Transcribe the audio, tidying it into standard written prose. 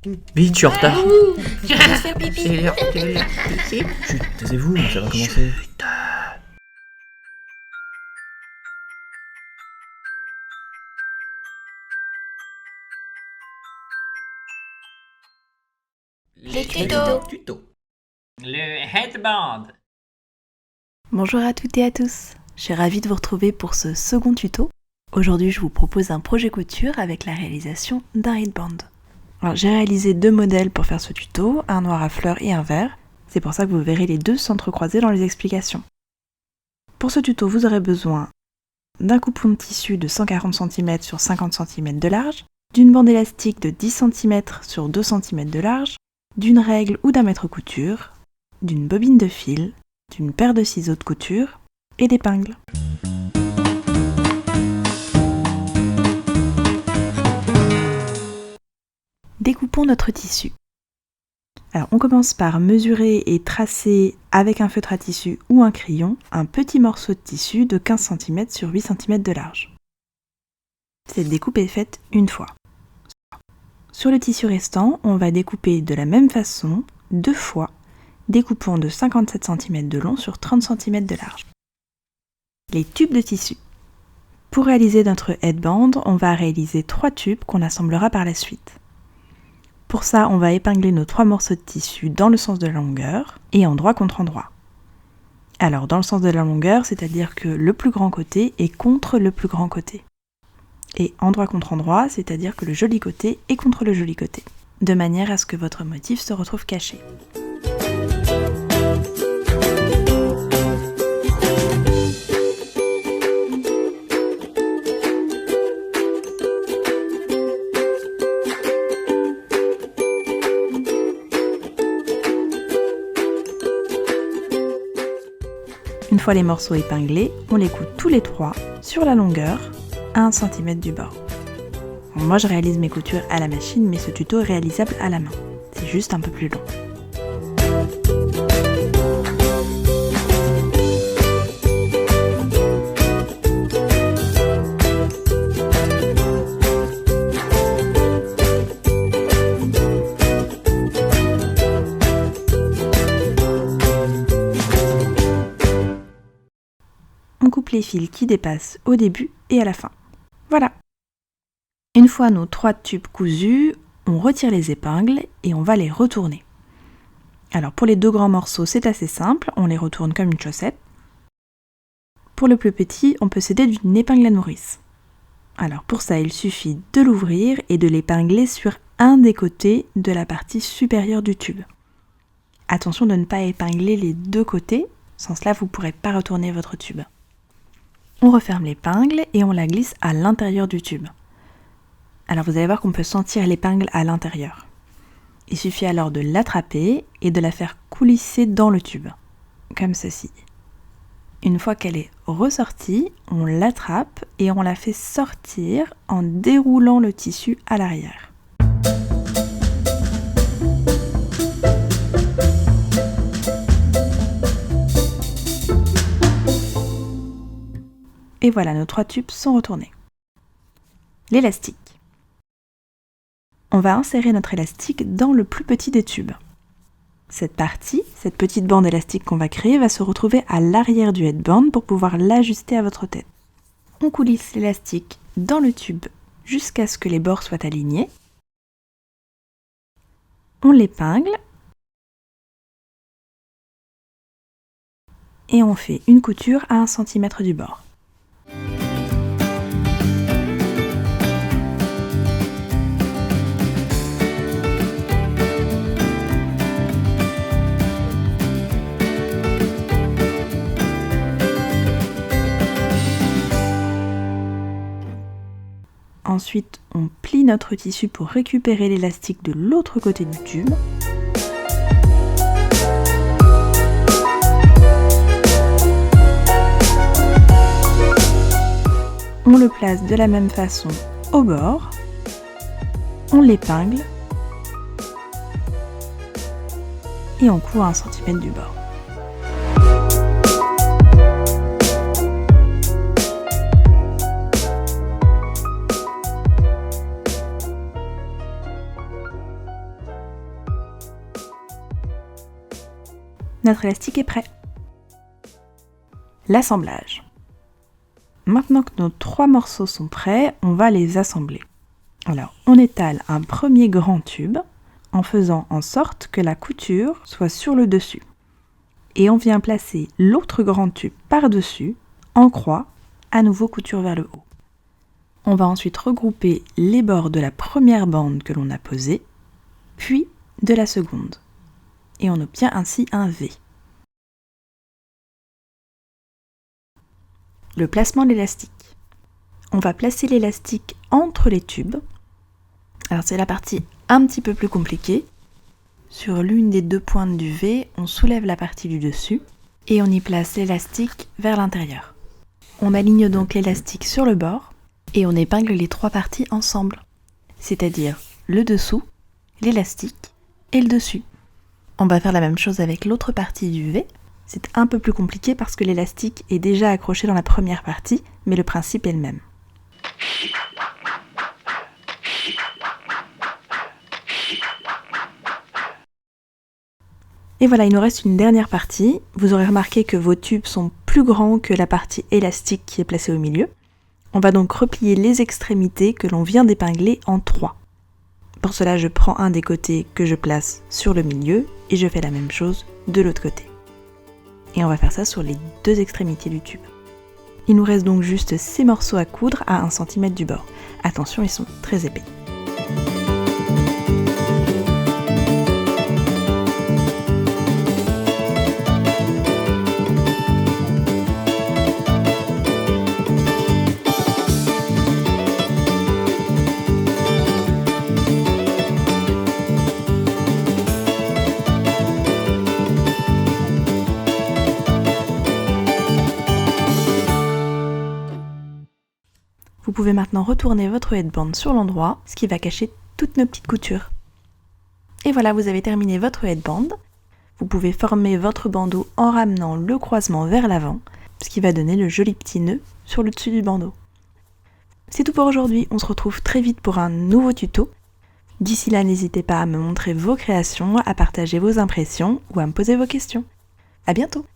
Vite, je suis en retard. Je vais faire pipi. C'est l'heure de la piscine. Chut, taisez-vous, ça va commencer. Les tutos. Le headband. Bonjour à toutes et à tous, je suis ravie de vous retrouver pour ce second tuto. Aujourd'hui je vous propose un projet couture avec la réalisation d'un headband. Alors j'ai réalisé deux modèles pour faire ce tuto, un noir à fleurs et un vert. C'est pour ça que vous verrez les deux s'entrecroiser dans les explications. Pour ce tuto vous aurez besoin d'un coupon de tissu de 140 cm sur 50 cm de large, d'une bande élastique de 10 cm sur 2 cm de large, d'une règle ou d'un mètre couture, d'une bobine de fil, d'une paire de ciseaux de couture et d'épingles. Découpons notre tissu. Alors on commence par mesurer et tracer avec un feutre à tissu ou un crayon un petit morceau de tissu de 15 cm sur 8 cm de large. Cette découpe est faite une fois. Sur le tissu restant, on va découper de la même façon, deux fois, découpant de 57 cm de long sur 30 cm de large. Les tubes de tissu. Pour réaliser notre headband, on va réaliser 3 tubes qu'on assemblera par la suite. Pour ça, on va épingler nos 3 morceaux de tissu dans le sens de la longueur et endroit contre endroit. Alors, dans le sens de la longueur, c'est-à-dire que le plus grand côté est contre le plus grand côté. Et endroit contre endroit, c'est-à-dire que le joli côté est contre le joli côté, de manière à ce que votre motif se retrouve caché. Une fois les morceaux épinglés, on les coud tous les 3 sur la longueur à 1 cm du bord. Moi je réalise mes coutures à la machine, mais ce tuto est réalisable à la main. C'est juste un peu plus long. On coupe les fils qui dépassent au début et à la fin. Voilà. Une fois nos 3 tubes cousus, on retire les épingles et on va les retourner. Alors pour les 2 grands morceaux, c'est assez simple, on les retourne comme une chaussette. Pour le plus petit, on peut s'aider d'une épingle à nourrice. Alors pour ça, il suffit de l'ouvrir et de l'épingler sur un des côtés de la partie supérieure du tube. Attention de ne pas épingler les 2 côtés, sans cela vous ne pourrez pas retourner votre tube. On referme l'épingle et on la glisse à l'intérieur du tube. Alors vous allez voir qu'on peut sentir l'épingle à l'intérieur. Il suffit alors de l'attraper et de la faire coulisser dans le tube, comme ceci. Une fois qu'elle est ressortie, on l'attrape et on la fait sortir en déroulant le tissu à l'arrière. Et voilà, nos 3 tubes sont retournés. L'élastique. On va insérer notre élastique dans le plus petit des tubes. Cette partie, cette petite bande élastique qu'on va créer, va se retrouver à l'arrière du headband pour pouvoir l'ajuster à votre tête. On coulisse l'élastique dans le tube jusqu'à ce que les bords soient alignés. On l'épingle. Et on fait une couture à 1 cm du bord. Ensuite, on plie notre tissu pour récupérer l'élastique de l'autre côté du tube. On le place de la même façon au bord. On l'épingle. Et on coud à 1 cm du bord. Notre élastique est prêt. L'assemblage. Maintenant que nos 3 morceaux sont prêts, on va les assembler. Alors, on étale un premier grand tube en faisant en sorte que la couture soit sur le dessus. Et on vient placer l'autre grand tube par-dessus, en croix, à nouveau couture vers le haut. On va ensuite regrouper les bords de la première bande que l'on a posée, puis de la seconde. Et on obtient ainsi un V. Le placement de l'élastique. On va placer l'élastique entre les tubes. Alors c'est la partie un petit peu plus compliquée. Sur l'une des 2 pointes du V, on soulève la partie du dessus et on y place l'élastique vers l'intérieur. On aligne donc l'élastique sur le bord et on épingle les 3 parties ensemble, c'est-à-dire le dessous, l'élastique et le dessus. On va faire la même chose avec l'autre partie du V. C'est un peu plus compliqué parce que l'élastique est déjà accroché dans la première partie, mais le principe est le même. Et voilà, il nous reste une dernière partie. Vous aurez remarqué que vos tubes sont plus grands que la partie élastique qui est placée au milieu. On va donc replier les extrémités que l'on vient d'épingler en 3. Pour cela, je prends un des côtés que je place sur le milieu et je fais la même chose de l'autre côté. Et on va faire ça sur les 2 extrémités du tube. Il nous reste donc juste ces morceaux à coudre à 1 cm du bord. Attention, ils sont très épais. Vous pouvez maintenant retourner votre headband sur l'endroit, ce qui va cacher toutes nos petites coutures. Et voilà, vous avez terminé votre headband. Vous pouvez former votre bandeau en ramenant le croisement vers l'avant, ce qui va donner le joli petit nœud sur le dessus du bandeau. C'est tout pour aujourd'hui, on se retrouve très vite pour un nouveau tuto. D'ici là, n'hésitez pas à me montrer vos créations, à partager vos impressions ou à me poser vos questions. À bientôt!